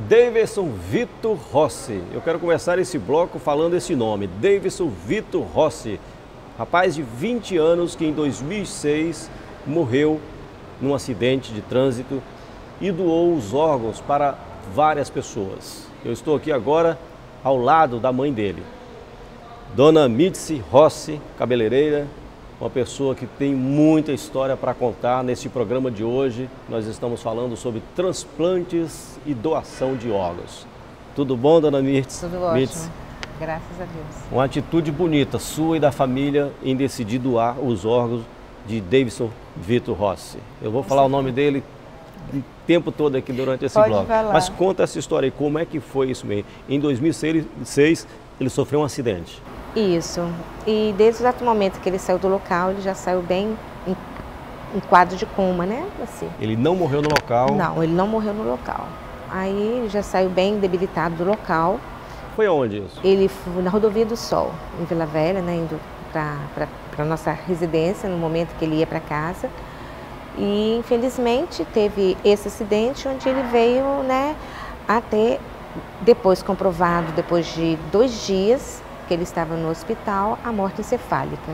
Davidson Vitor Rossi. Eu quero começar esse bloco falando esse nome, Davidson Vitor Rossi. Rapaz de 20 anos que em 2006 morreu num acidente de trânsito e doou os órgãos para várias pessoas. Eu estou aqui agora ao lado da mãe dele, Dona Mitzi Rossi, cabeleireira, uma pessoa que tem muita história para contar. Nesse programa de hoje, nós estamos falando sobre transplantes e doação de órgãos. Tudo bom, Dona Mitzi? Tudo ótimo, graças a Deus. Uma atitude bonita sua e da família em decidir doar os órgãos de Davidson Vitor Rossi. Eu vou falar o nome dele o tempo todo aqui durante esse bloco. Mas conta essa história aí, como é que foi isso mesmo? Em 2006, ele sofreu um acidente. Isso, e desde o exato momento que ele saiu do local, ele já saiu bem em quadro de coma, né? Assim. Ele não morreu no local? Não, ele não morreu no local. Aí ele já saiu bem debilitado do local. Foi aonde isso? Ele foi na Rodovia do Sol, em Vila Velha, né? Indo para a nossa residência, no momento que ele ia para casa. E infelizmente teve esse acidente onde ele veio, né, até depois comprovado, depois de 2 dias que ele estava no hospital, a morte encefálica.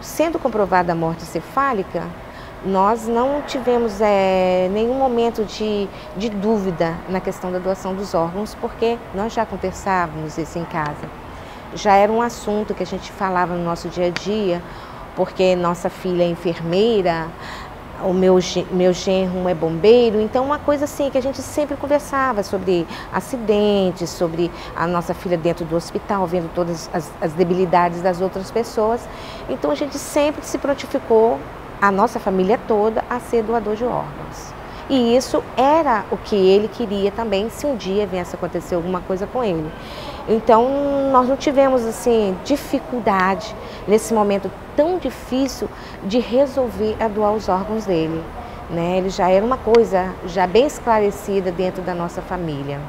Sendo comprovada a morte encefálica, nós não tivemos nenhum momento de dúvida na questão da doação dos órgãos, porque nós já conversávamos isso em casa. Já era um assunto que a gente falava no nosso dia a dia, porque nossa filha é enfermeira, o meu genro é bombeiro, então uma coisa assim que a gente sempre conversava sobre acidentes, sobre a nossa filha dentro do hospital, vendo todas as debilidades das outras pessoas. Então a gente sempre se prontificou, a nossa família toda, a ser doador de órgãos. E isso era o que ele queria também, se um dia viesse acontecer alguma coisa com ele. Então, nós não tivemos, assim, dificuldade nesse momento tão difícil de resolver a doar os órgãos dele, né? Ele já era uma coisa já bem esclarecida dentro da nossa família.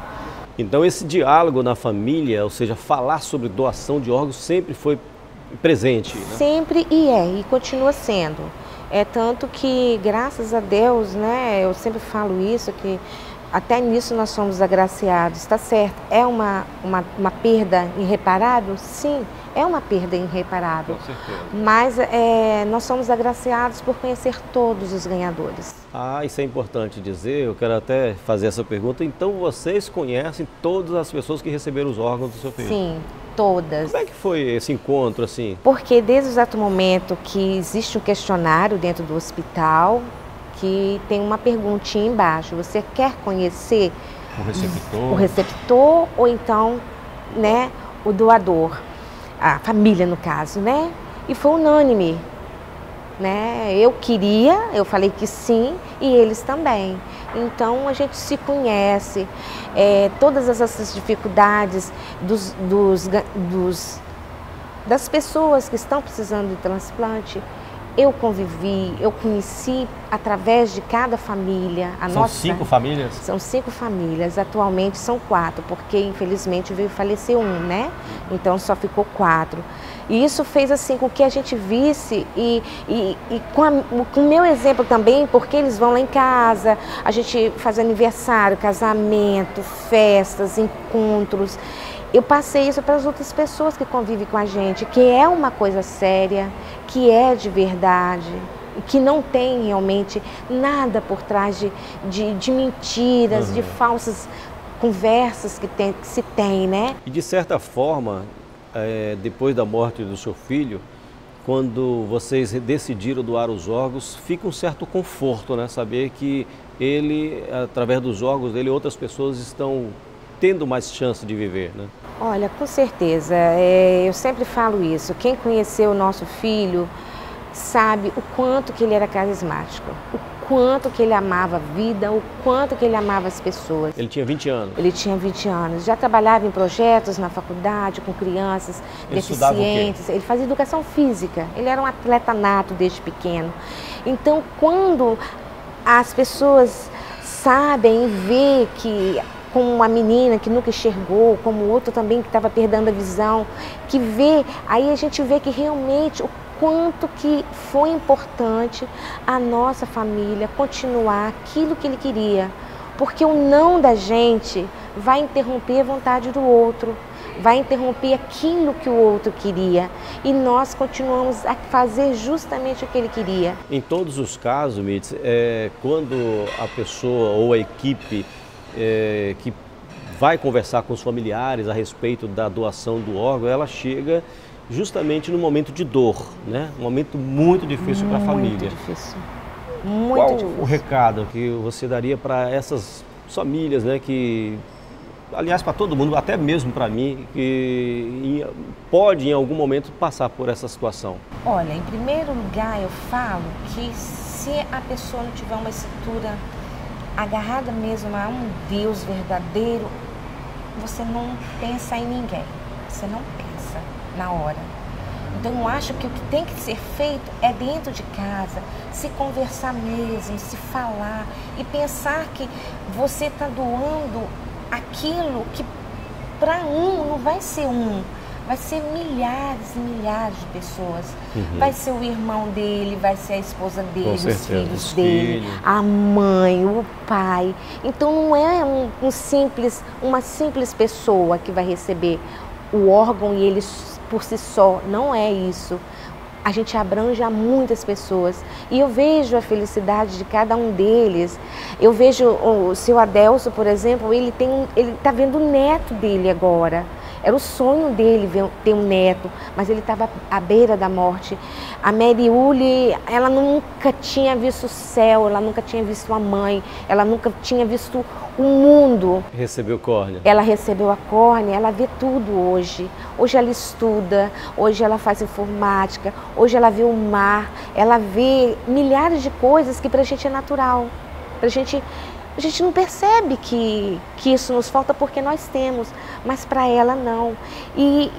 Então, esse diálogo na família, ou seja, falar sobre doação de órgãos sempre foi presente, né? Sempre e continua sendo. É tanto que, graças a Deus, né, eu sempre falo isso, que até nisso nós somos agraciados, está certo? É uma perda irreparável? Sim, é uma perda irreparável. Com certeza. Mas nós somos agraciados por conhecer todos os ganhadores. Ah, isso é importante dizer, eu quero até fazer essa pergunta. Então vocês conhecem todas as pessoas que receberam os órgãos do seu filho? Sim, todas. Como é que foi esse encontro assim? Porque desde o exato momento que existe um questionário dentro do hospital, que tem uma perguntinha embaixo, você quer conhecer o receptor ou então, né, o doador, a família no caso, né? E foi unânime, né? Eu falei que sim e eles também. Então a gente se conhece, todas essas dificuldades das pessoas que estão precisando de transplante, eu convivi, eu conheci através de cada família. São 5 famílias? São 5 famílias, atualmente são 4, porque infelizmente veio falecer um, né? Então só ficou 4. E isso fez assim com que a gente visse e com o meu exemplo também, porque eles vão lá em casa, a gente faz aniversário, casamento, festas, encontros. Eu passei isso para as outras pessoas que convivem com a gente, que é uma coisa séria, que é de verdade, que não tem realmente nada por trás de mentiras, de falsas conversas que se tem, né? E de certa forma, depois da morte do seu filho, quando vocês decidiram doar os órgãos, fica um certo conforto, né? Saber que ele, através dos órgãos dele, outras pessoas estão tendo mais chance de viver, né? Olha, com certeza, eu sempre falo isso, quem conheceu o nosso filho sabe o quanto que ele era carismático, o quanto que ele amava a vida, o quanto que ele amava as pessoas. Ele tinha 20 anos? Ele tinha 20 anos, já trabalhava em projetos na faculdade com crianças deficientes, ele fazia educação física, ele era um atleta nato desde pequeno. Então, quando as pessoas sabem e vê que, como uma menina que nunca enxergou, como outro também que estava perdendo a visão, que vê, aí a gente vê que realmente o quanto que foi importante a nossa família continuar aquilo que ele queria, Porque o não da gente vai interromper a vontade do outro, vai interromper aquilo que o outro queria. E nós continuamos a fazer justamente o que ele queria. Em todos os casos, Mirtz, quando a pessoa ou a equipe que vai conversar com os familiares a respeito da doação do órgão, ela chega justamente no momento de dor, né? Um momento muito difícil para a família. Muito difícil. Muito Qual difícil. o recado que você daria para essas famílias, né, que, aliás, para todo mundo, até mesmo para mim, que pode em algum momento passar por essa situação? Olha, em primeiro lugar eu falo que se a pessoa não tiver uma estrutura agarrada mesmo a um Deus verdadeiro, você não pensa em ninguém, você não pensa na hora. Então eu acho que o que tem que ser feito é dentro de casa, se conversar mesmo, se falar e pensar que você está doando aquilo que para não vai ser vai ser milhares e milhares de pessoas. Vai ser o irmão dele, vai ser a esposa dele, os filhos dele, a mãe, o pai. Então não é uma simples pessoa que vai receber o órgão e ele por si só, não é isso. A gente abrange a muitas pessoas e eu vejo a felicidade de cada um deles. Eu vejo o seu Adelso, por exemplo, ele está vendo o neto dele agora. Era o sonho dele ter um neto, mas ele estava à beira da morte. A Mariuli, ela nunca tinha visto o céu, ela nunca tinha visto a mãe, ela nunca tinha visto o mundo. Recebeu córnea. Ela recebeu a córnea, ela vê tudo hoje. Hoje ela estuda, hoje ela faz informática, hoje ela vê o mar, ela vê milhares de coisas que para a gente é natural. A gente não percebe que isso nos falta porque nós temos, mas para ela não. E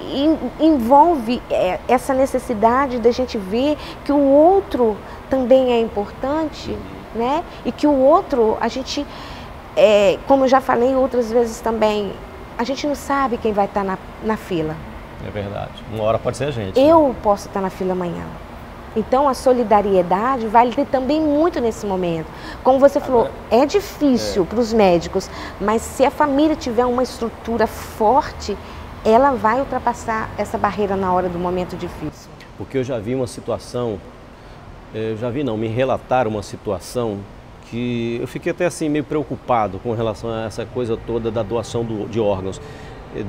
envolve essa necessidade da gente ver que o outro também é importante, né? E que o outro, a gente, como eu já falei outras vezes também, a gente não sabe quem vai estar na fila. É verdade. Uma hora pode ser a gente. Eu posso estar na fila amanhã. Então a solidariedade vale também muito nesse momento. Como você falou, é difícil para os médicos, mas se a família tiver uma estrutura forte, ela vai ultrapassar essa barreira na hora do momento difícil. Porque eu já vi uma situação, me relataram uma situação que eu fiquei até assim meio preocupado com relação a essa coisa toda da doação de órgãos.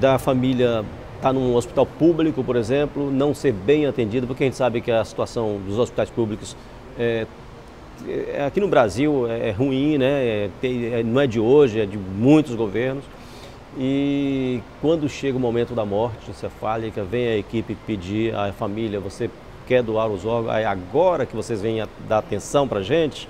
Da família estar num hospital público, por exemplo, não ser bem atendido, porque a gente sabe que a situação dos hospitais públicos aqui no Brasil é ruim, né? Não é de hoje, é de muitos governos. E quando chega o momento da morte encefálica, vem a equipe pedir à família, você quer doar os órgãos, aí agora que vocês vêm dar atenção para a gente.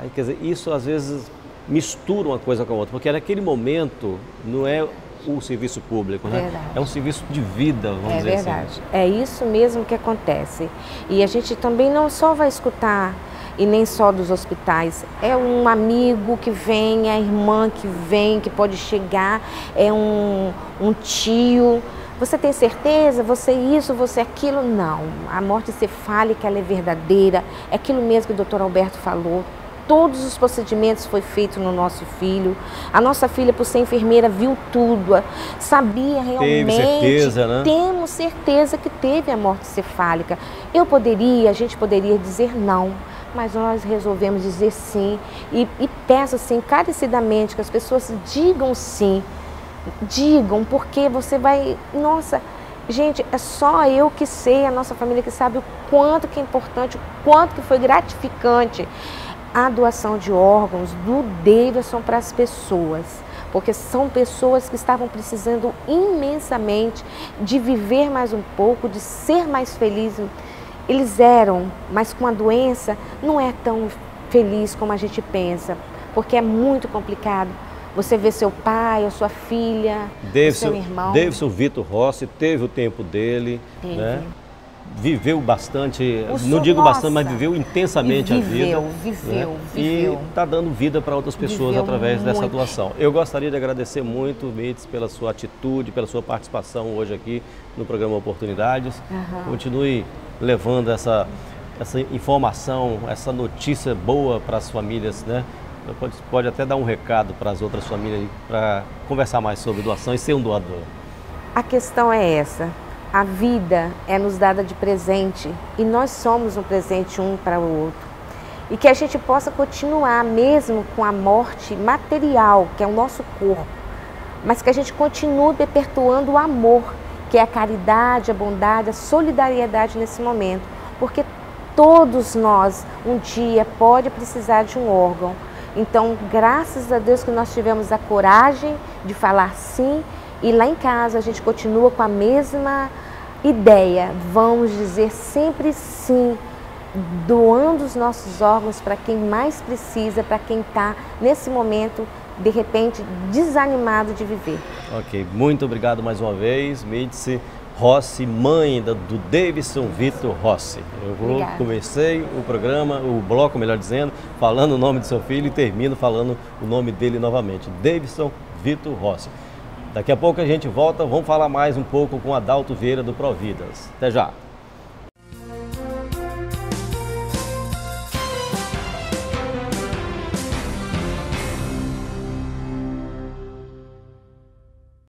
Aí, quer dizer, isso às vezes mistura uma coisa com a outra, porque naquele momento não é o serviço público, né? Verdade. É um serviço de vida, vamos dizer assim. É verdade. É isso mesmo que acontece. E a gente também não só vai escutar, e nem só dos hospitais, é um amigo que vem, a irmã que vem, que pode chegar, é um tio. Você tem certeza? Você isso, você aquilo? Não. A morte encefálica, ela é verdadeira. É aquilo mesmo que o Dr. Alberto falou. Todos os procedimentos foi feito no nosso filho. A nossa filha, por ser enfermeira, viu tudo, sabia realmente. Teve certeza, né? Temos certeza que teve a morte encefálica. A gente poderia dizer não, mas nós resolvemos dizer sim. E peço assim, encarecidamente, que as pessoas digam sim. Digam, porque você vai... Nossa, gente, é só eu que sei, a nossa família que sabe o quanto que é importante, o quanto que foi gratificante a doação de órgãos do Davidson para as pessoas, porque são pessoas que estavam precisando imensamente de viver mais um pouco, de ser mais felizes. Eles eram, mas com a doença não é tão feliz como a gente pensa, porque é muito complicado. Você vê seu pai, a sua filha, seu irmão. Davidson Vitor Rossi teve o tempo dele, né? Viveu bastante, não digo bastante, mas viveu intensamente a vida. Viveu. E está dando vida para outras pessoas através dessa doação. Eu gostaria de agradecer muito, Mirtz, pela sua atitude, pela sua participação hoje aqui no programa Oportunidades. Continue levando essa informação, essa notícia boa para as famílias, né? Pode até dar um recado para as outras famílias para conversar mais sobre doação e ser um doador. A questão é essa. A vida é nos dada de presente e nós somos um presente um para o outro. E que a gente possa continuar mesmo com a morte material, que é o nosso corpo, mas que a gente continue perpetuando o amor, que é a caridade, a bondade, a solidariedade nesse momento. Porque todos nós, um dia, pode precisar de um órgão. Então, graças a Deus que nós tivemos a coragem de falar sim, e lá em casa a gente continua com a mesma ideia, vamos dizer sempre sim, doando os nossos órgãos para quem mais precisa, para quem está nesse momento, de repente, desanimado de viver. Ok, muito obrigado mais uma vez, Mídice Rossi, mãe do Davidson Vitor Rossi. Comecei o programa, o bloco, melhor dizendo, falando o nome do seu filho e termino falando o nome dele novamente, Davidson Vitor Rossi. Daqui a pouco a gente volta, vamos falar mais um pouco com Adalto Vieira do Providas. Até já!